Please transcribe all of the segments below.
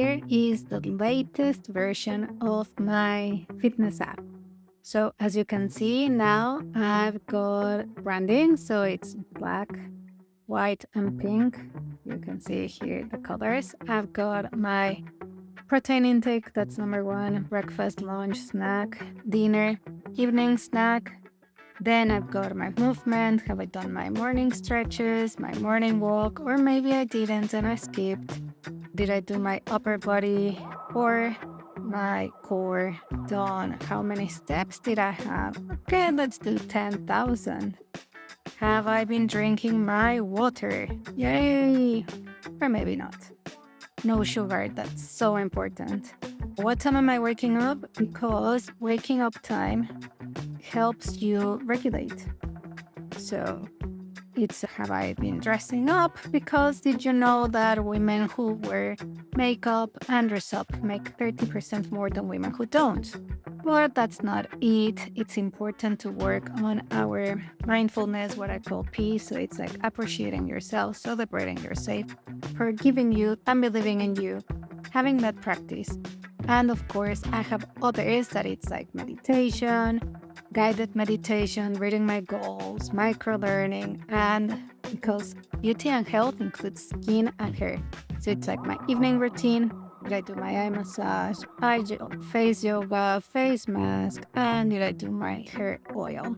Here is the latest version of my fitness app. So as you can see now, I've got branding. So it's black, white, and pink. You can see here the colors. I've got my protein intake, that's number one, breakfast, lunch, snack, dinner, evening snack. Then I've got my movement. Have I done my morning stretches, my morning walk, or maybe I didn't and I skipped? Did I do my upper body or my core done? How many steps did I have? Okay, let's do 10,000. Have I been drinking my water? Yay! Or maybe not. No sugar, that's so important. What time am I waking up? Because waking up time helps you regulate. So it's have I been dressing up? Because did you know that women who wear makeup and dress up make 30% more than women who don't? But that's not it. It's important to work on our mindfulness, what I call peace. So it's like appreciating yourself, celebrating yourself, forgiving you, and believing in you, having that practice. And of course, I have others that it's like meditation, guided meditation, reading my goals, micro learning, and because beauty and health includes skin and hair. So it's like my evening routine. Did I do my eye massage, face yoga, face mask, and did I do my hair oil?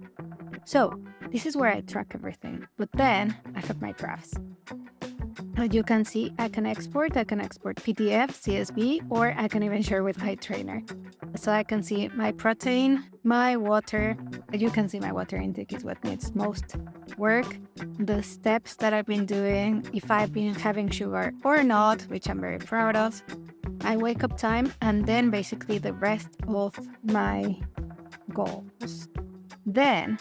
So this is where I track everything. But then I have my graphs. As you can see, I can export PDF, CSV, or I can even share with my trainer. So I can see my protein, my water. You can see my water intake is what needs most work. The steps that I've been doing, if I've been having sugar or not, which I'm very proud of. My wake up time, and then basically the rest of my goals. Then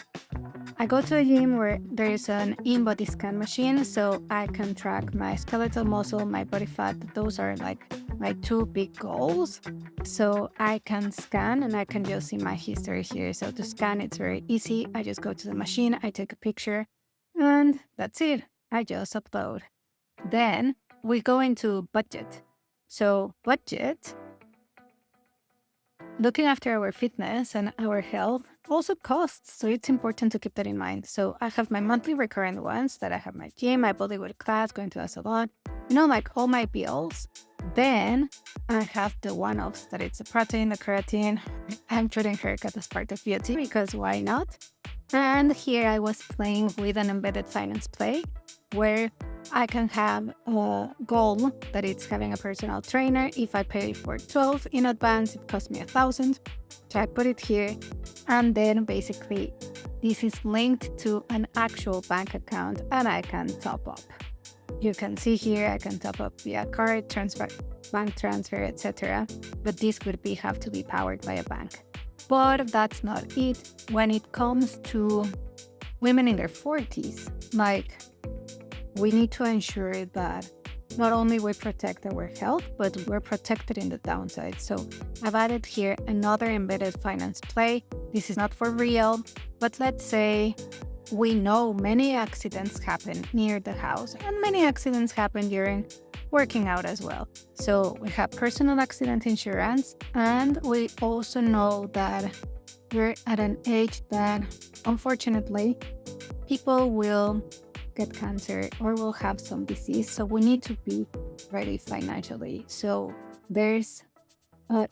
I go to a gym where there is an InBody scan machine, so I can track my skeletal muscle, my body fat. Those are like my two big goals. So I can scan and I can just see my history here. So to scan, it's very easy. I just go to the machine, I take a picture, and that's it. I just upload. Then we go into budget. So budget, looking after our fitness and our health also costs. So it's important to keep that in mind. So I have my monthly recurrent ones that I have my gym, my Bollywood class, going to a salon, like all my bills. Then I have the one-offs that it's the protein, the keratin. I'm treating haircut as part of beauty because why not? And here I was playing with an embedded finance play where I can have a goal that it's having a personal trainer. If I pay for 12 in advance, it costs me 1,000. So I put it here. And then basically this is linked to an actual bank account and I can top up. You can see here, I can top up via card, transfer, bank transfer, etc. But this would have to be powered by a bank. But that's not it. When it comes to women in their 40s, we need to ensure that not only we protect our health, but we're protected in the downside. So I've added here another embedded finance play. This is not for real, but let's say we know many accidents happen near the house and many accidents happen during working out as well. So we have personal accident insurance, and we also know that we're at an age that unfortunately people will get cancer or will have some disease. So we need to be ready financially. So there's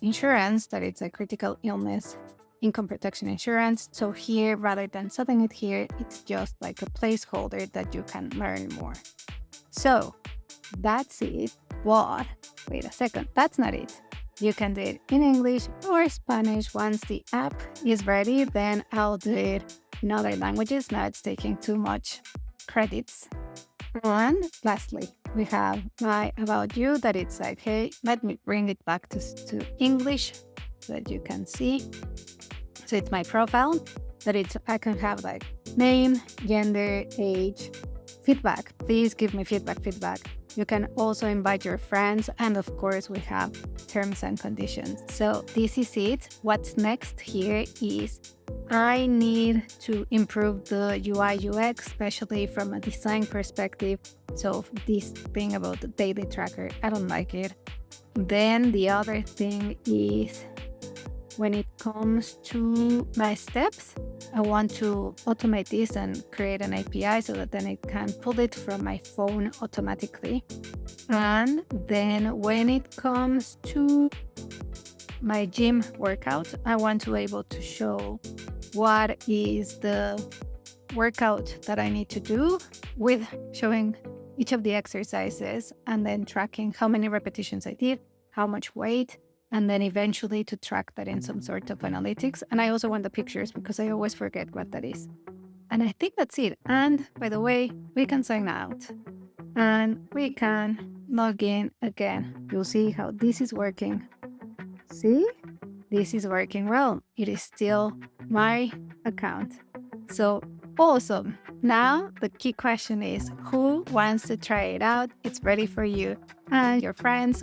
insurance that it's a critical illness income protection insurance. So here, rather than setting it here, it's just like a placeholder that you can learn more. So that's it. But wait a second, that's not it. You can do it in English or Spanish. Once the app is ready, then I'll do it in other languages. Now it's taking too much credits. And lastly, we have my about you that it's like, hey, let me bring it back to English so that you can see. So it's my profile that I can have like name, gender, age, feedback. Please give me feedback. You can also invite your friends. And of course, we have terms and conditions. So this is it. What's next here is I need to improve the UI UX, especially from a design perspective. So this thing about the daily tracker, I don't like it. Then the other thing is when it comes to my steps, I want to automate this and create an API so that then it can pull it from my phone automatically. And then when it comes to my gym workout, I want to be able to show what is the workout that I need to do with showing each of the exercises and then tracking how many repetitions I did, how much weight, and then eventually to track that in some sort of analytics. And I also want the pictures because I always forget what that is. And I think that's it. And by the way, we can sign out and we can log in again. You'll see how this is working. See? This is working well. It is still my account. So awesome. Now the key question is, who wants to try it out? It's ready for you and your friends